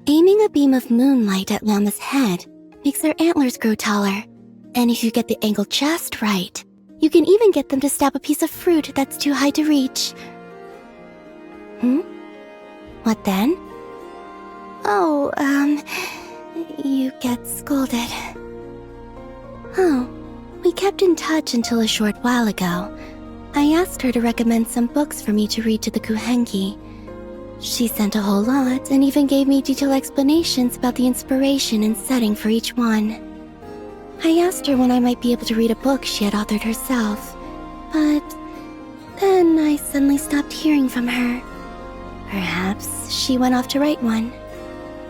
Aiming a beam of moonlight at Llama's head makes their antlers grow taller, and if you get the angle just right, you can even get them to stab a piece of fruit that's too high to reach. What then? Oh, you get scolded. Oh, we kept in touch until a short while ago. I asked her to recommend some books for me to read to the Kuhenki. She sent a whole lot and even gave me detailed explanations about the inspiration and setting for each one. I asked her when I might be able to read a book she had authored herself, but then I suddenly stopped hearing from her. Perhaps she went off to write one.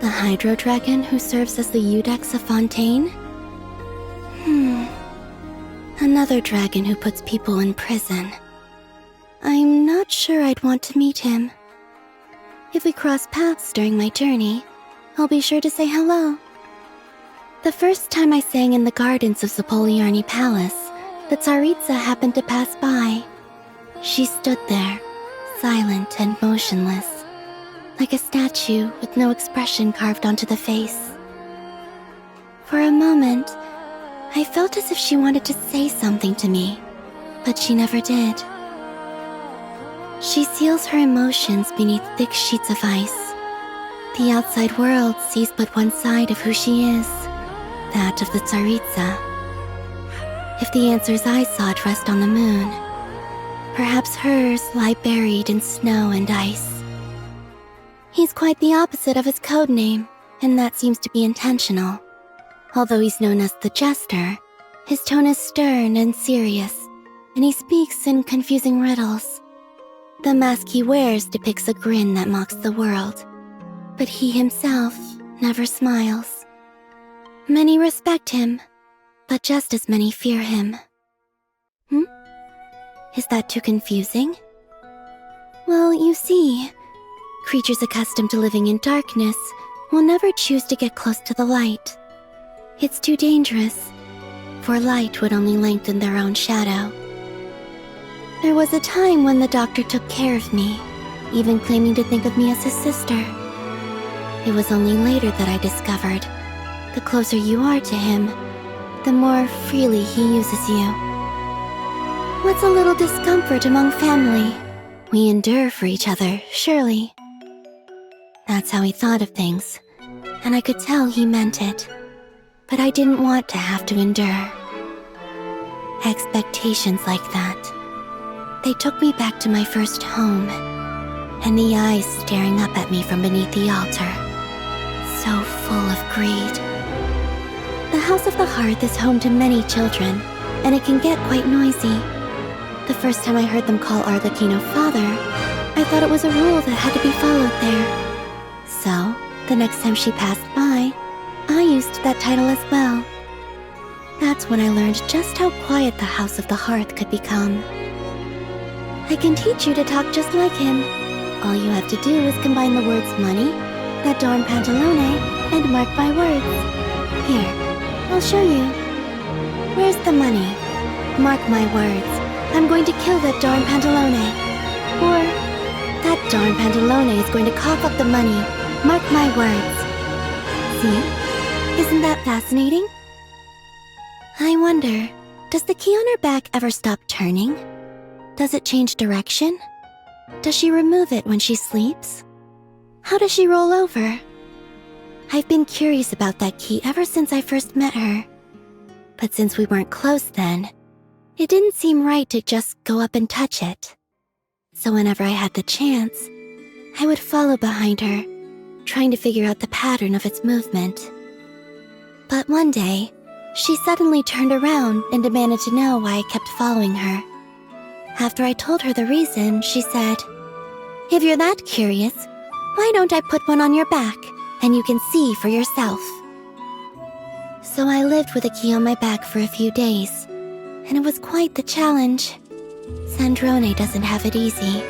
The Hydro Dragon who serves as the Udex of Fontaine? Another dragon who puts people in prison. I'm not sure I'd want to meet him. If we cross paths during my journey, I'll be sure to say hello. The first time I sang in the gardens of Zapoliarny Palace, the Tsaritsa happened to pass by. She stood there, silent and motionless, like a statue with no expression carved onto the face. For a moment, I felt as if she wanted to say something to me, but she never did. She seals her emotions beneath thick sheets of ice. The outside world sees but one side of who she is, that of the Tsaritsa. If the answers I sought rest on the moon, perhaps hers lie buried in snow and ice. He's quite the opposite of his code name, and that seems to be intentional. Although he's known as the Jester, his tone is stern and serious, and he speaks in confusing riddles. The mask he wears depicts a grin that mocks the world, but he himself never smiles. Many respect him, but just as many fear him. Is that too confusing? Well, you see, creatures accustomed to living in darkness will never choose to get close to the light. It's too dangerous, for light would only lengthen their own shadow. There was a time when the doctor took care of me, even claiming to think of me as his sister. It was only later that I discovered, the closer you are to him, the more freely he uses you. What's a little discomfort among family? We endure for each other, surely. That's how he thought of things, and I could tell he meant it. But I didn't want to have to endure. Expectations like that. They took me back to my first home, and the eyes staring up at me from beneath the altar, so full of greed. The House of the Hearth is home to many children, and it can get quite noisy. The first time I heard them call Arlecchino father, I thought it was a rule that had to be followed there. So, the next time she passed by, I used that title as well. That's when I learned just how quiet the House of the Hearth could become. I can teach you to talk just like him. All you have to do is combine the words money, that darn pantalone, and mark my words. Here, I'll show you. Where's the money? Mark my words. I'm going to kill that darn pantalone. Or, that darn pantalone is going to cough up the money. Mark my words. See? Isn't that fascinating? I wonder, does the key on her back ever stop turning? Does it change direction? Does she remove it when she sleeps? How does she roll over? I've been curious about that key ever since I first met her. But since we weren't close then, it didn't seem right to just go up and touch it. So whenever I had the chance, I would follow behind her, trying to figure out the pattern of its movement. But one day, she suddenly turned around and demanded to know why I kept following her. After I told her the reason, she said, "If you're that curious, why don't I put one on your back, and you can see for yourself?" So I lived with a key on my back for a few days, and it was quite the challenge. Sandrone doesn't have it easy,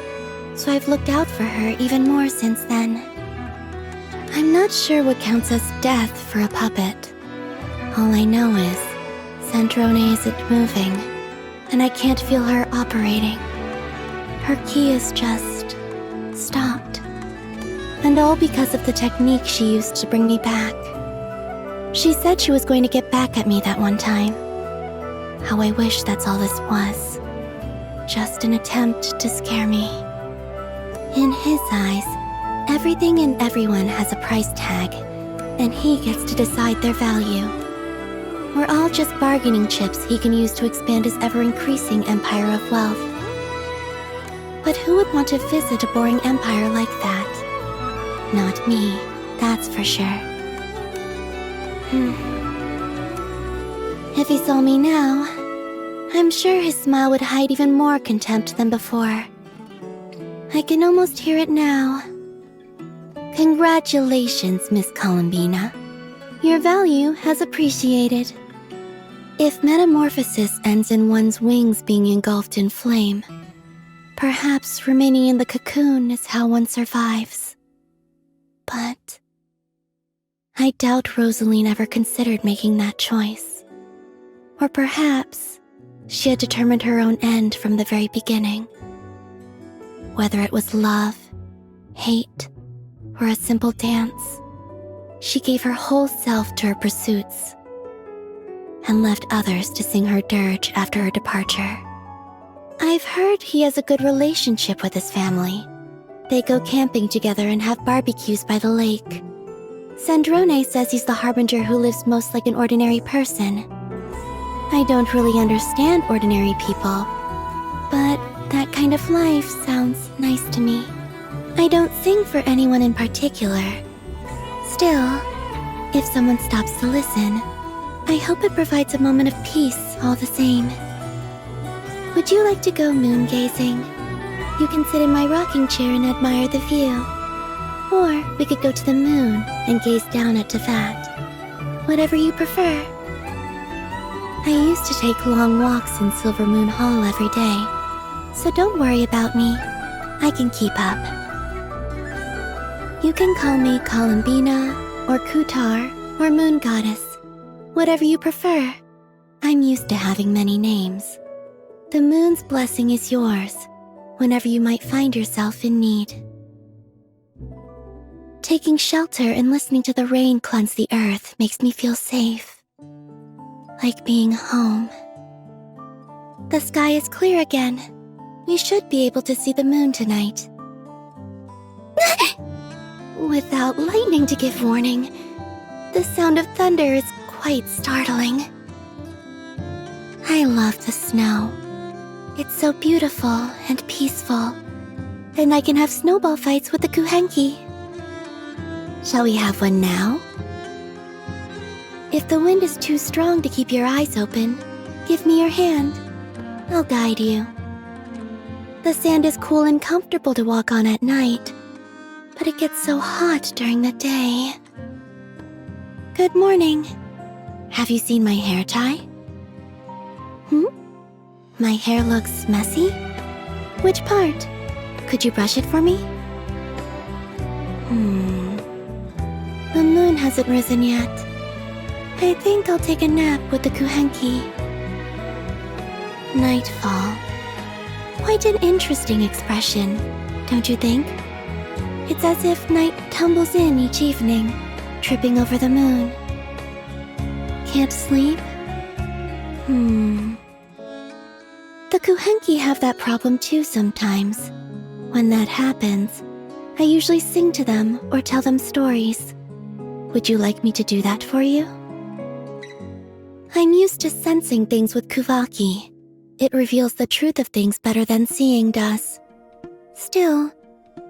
so I've looked out for her even more since then. I'm not sure what counts as death for a puppet. All I know is, Sandrone isn't moving, and I can't feel her operating. Her key is just stopped. And all because of the technique she used to bring me back. She said she was going to get back at me that one time. How I wish that's all this was. Just an attempt to scare me. In his eyes, everything and everyone has a price tag, and he gets to decide their value. We're all just bargaining chips he can use to expand his ever-increasing empire of wealth. But who would want to visit a boring empire like that? Not me, that's for sure. If he saw me now, I'm sure his smile would hide even more contempt than before. I can almost hear it now. Congratulations, Miss Columbina. Your value has appreciated. If metamorphosis ends in one's wings being engulfed in flame, perhaps remaining in the cocoon is how one survives. But I doubt Rosaline ever considered making that choice. Or perhaps she had determined her own end from the very beginning. Whether it was love, hate, or a simple dance, she gave her whole self to her pursuits and left others to sing her dirge after her departure. I've heard he has a good relationship with his family. They go camping together and have barbecues by the lake. Sandrone says he's the harbinger who lives most like an ordinary person. I don't really understand ordinary people, but that kind of life sounds nice to me. I don't sing for anyone in particular. Still, if someone stops to listen, I hope it provides a moment of peace all the same. Would you like to go moon gazing? You can sit in my rocking chair and admire the view. Or we could go to the moon and gaze down at Tefat. Whatever you prefer. I used to take long walks in Silver Moon Hall every day, so don't worry about me. I can keep up. You can call me Columbina, or Kutar, or Moon Goddess. Whatever you prefer. I'm used to having many names. The moon's blessing is yours, whenever you might find yourself in need. Taking shelter and listening to the rain cleanse the earth makes me feel safe. Like being home. The sky is clear again. We should be able to see the moon tonight. Without lightning to give warning, the sound of thunder is quite startling. I love the snow. It's so beautiful and peaceful, and I can have snowball fights with the Kuhenki. Shall we have one now? If the wind is too strong to keep your eyes open, give me your hand. I'll guide you. The sand is cool and comfortable to walk on at night, but it gets so hot during the day. Good morning. Have you seen my hair tie? My hair looks messy? Which part? Could you brush it for me? The moon hasn't risen yet. I think I'll take a nap with the Kuhenki. Nightfall. Quite an interesting expression, don't you think? It's as if night tumbles in each evening, tripping over the moon. Can't sleep? The Kuhenki have that problem too sometimes. When that happens, I usually sing to them or tell them stories. Would you like me to do that for you? I'm used to sensing things with Kuvaki. It reveals the truth of things better than seeing does. Still,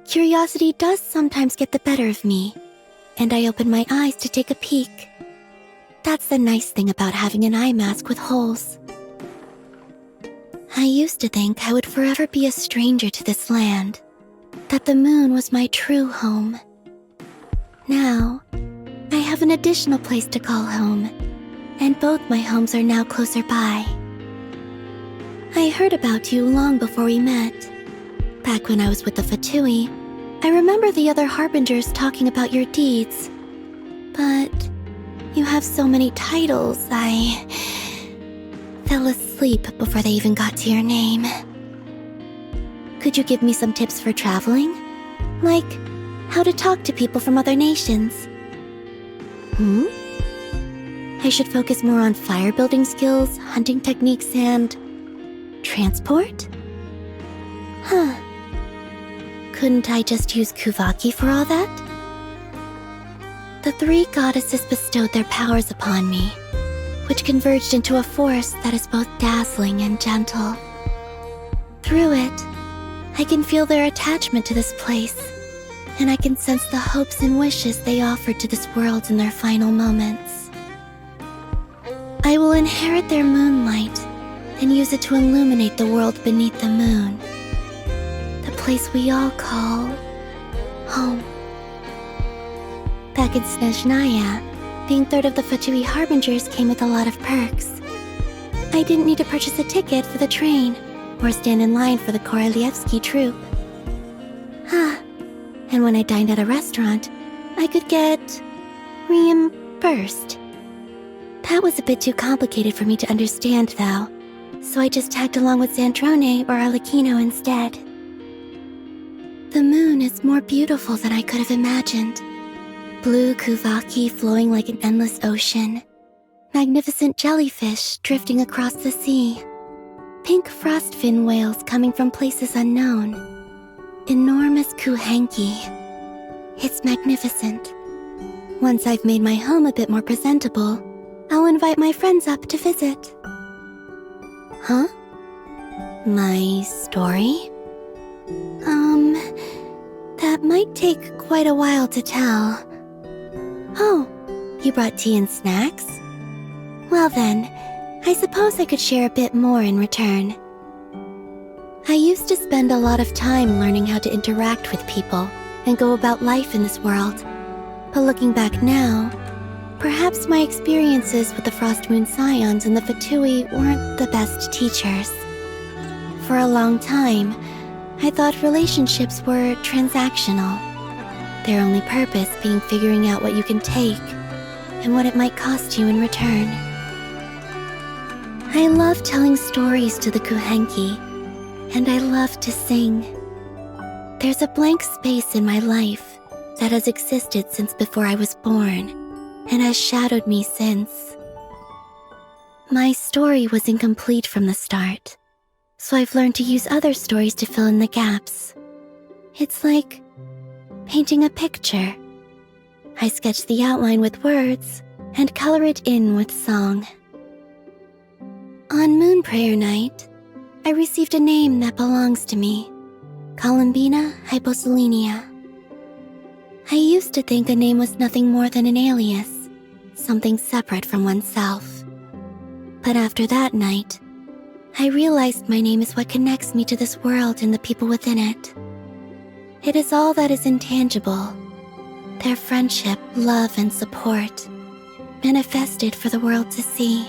curiosity does sometimes get the better of me, and I open my eyes to take a peek. That's the nice thing about having an eye mask with holes. I used to think I would forever be a stranger to this land, that the moon was my true home. Now, I have an additional place to call home, and both my homes are now closer by. I heard about you long before we met. Back when I was with the Fatui, I remember the other harbingers talking about your deeds. But you have so many titles, I fell asleep before they even got to your name. Could you give me some tips for traveling? Like, how to talk to people from other nations. I should focus more on fire building skills, hunting techniques, and transport? Couldn't I just use Kuvaki for all that? The three goddesses bestowed their powers upon me, which converged into a force that is both dazzling and gentle. Through it, I can feel their attachment to this place, and I can sense the hopes and wishes they offered to this world in their final moments. I will inherit their moonlight and use it to illuminate the world beneath the moon, the place we all call home. Back in Snezhnaya, being third of the Fatui Harbingers came with a lot of perks. I didn't need to purchase a ticket for the train or stand in line for the Korolievsky troupe. And when I dined at a restaurant, I could get reimbursed. That was a bit too complicated for me to understand, though, so I just tagged along with Xandrone or Arlecchino instead. The moon is more beautiful than I could have imagined. Blue Kuvaki flowing like an endless ocean, magnificent jellyfish drifting across the sea, pink frostfin whales coming from places unknown, enormous Kuhenki. It's magnificent. Once I've made my home a bit more presentable, I'll invite my friends up to visit. My story? That might take quite a while to tell. Oh, you brought tea and snacks? Well then, I suppose I could share a bit more in return. I used to spend a lot of time learning how to interact with people and go about life in this world. But looking back now, perhaps my experiences with the Frost Moon Scions and the Fatui weren't the best teachers. For a long time, I thought relationships were transactional, their only purpose being figuring out what you can take and what it might cost you in return. I love telling stories to the Kuhenki, and I love to sing. There's a blank space in my life that has existed since before I was born, and has shadowed me since. My story was incomplete from the start, so I've learned to use other stories to fill in the gaps. It's like painting a picture. I sketch the outline with words and color it in with song. On Moon Prayer Night, I received a name that belongs to me, Columbina Hyposelenia. I used to think a name was nothing more than an alias, something separate from oneself. But after that night, I realized my name is what connects me to this world and the people within it. It is all that is intangible, their friendship, love, and support, manifested for the world to see.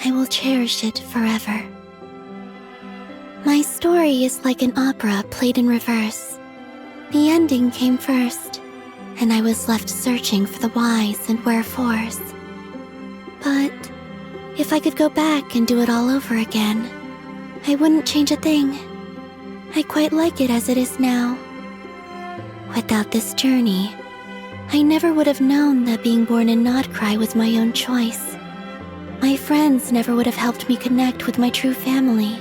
I will cherish it forever. My story is like an opera played in reverse. The ending came first, and I was left searching for the whys and wherefores. But if I could go back and do it all over again, I wouldn't change a thing. I quite like it as it is now. Without this journey, I never would have known that being born in Nodcry was my own choice. My friends never would have helped me connect with my true family.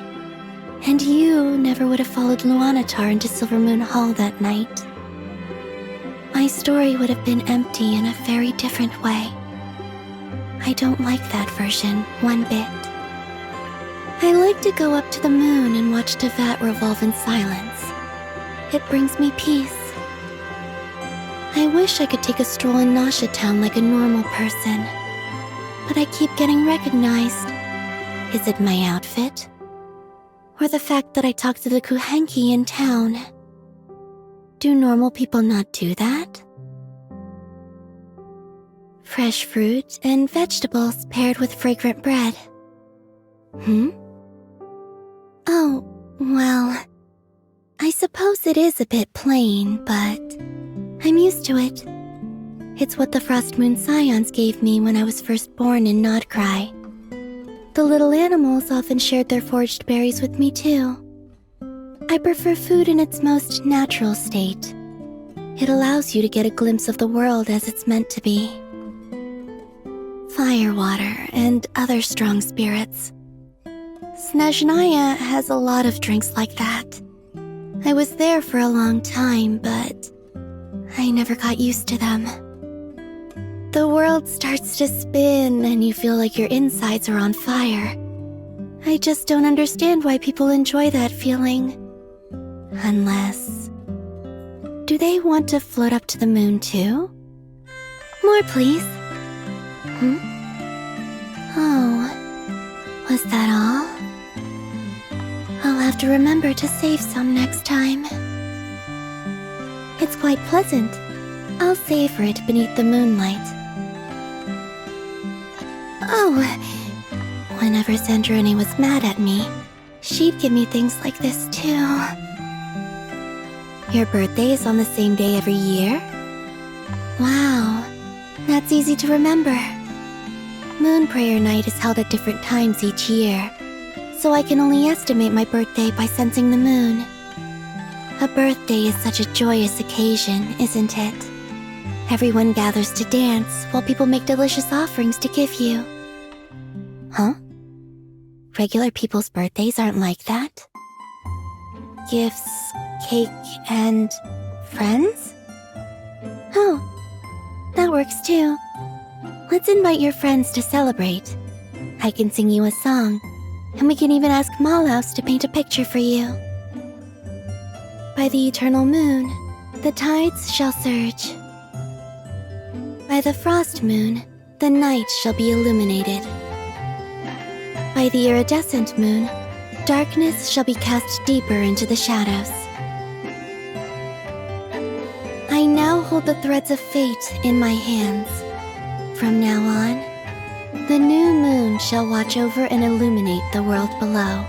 And you never would have followed Luanatar into Silvermoon Hall that night. My story would have been empty in a very different way. I don't like that version one bit. I like to go up to the moon and watch Tevat revolve in silence. It brings me peace. I wish I could take a stroll in Nasha Town like a normal person, but I keep getting recognized. Is it my outfit? Or the fact that I talk to the Kuhenki in town? Do normal people not do that? Fresh fruit and vegetables paired with fragrant bread. Oh, well, I suppose it is a bit plain, but I'm used to it. It's what the Frost Moon Scions gave me when I was first born in Nodcry. The little animals often shared their foraged berries with me too. I prefer food in its most natural state. It allows you to get a glimpse of the world as it's meant to be. Fire water and other strong spirits. Snezhnaya has a lot of drinks like that. I was there for a long time, but I never got used to them. The world starts to spin and you feel like your insides are on fire. I just don't understand why people enjoy that feeling. Unless... Do they want to float up to the moon too? More, please. Oh, was that all? I'll have to remember to save some next time. It's quite pleasant. I'll savor it beneath the moonlight. Oh, whenever Zandrone was mad at me, she'd give me things like this too. Your birthday is on the same day every year? Wow, that's easy to remember. Moon Prayer Night is held at different times each year, so I can only estimate my birthday by sensing the moon. A birthday is such a joyous occasion, isn't it? Everyone gathers to dance while people make delicious offerings to give you. Huh? Regular people's birthdays aren't like that? Gifts, cake, and friends? Oh, that works too. Let's invite your friends to celebrate. I can sing you a song, and we can even ask Malaus to paint a picture for you. By the eternal moon, the tides shall surge. By the frost moon, the night shall be illuminated. By the iridescent moon, darkness shall be cast deeper into the shadows. I now hold the threads of fate in my hands. From now on, the new moon shall watch over and illuminate the world below.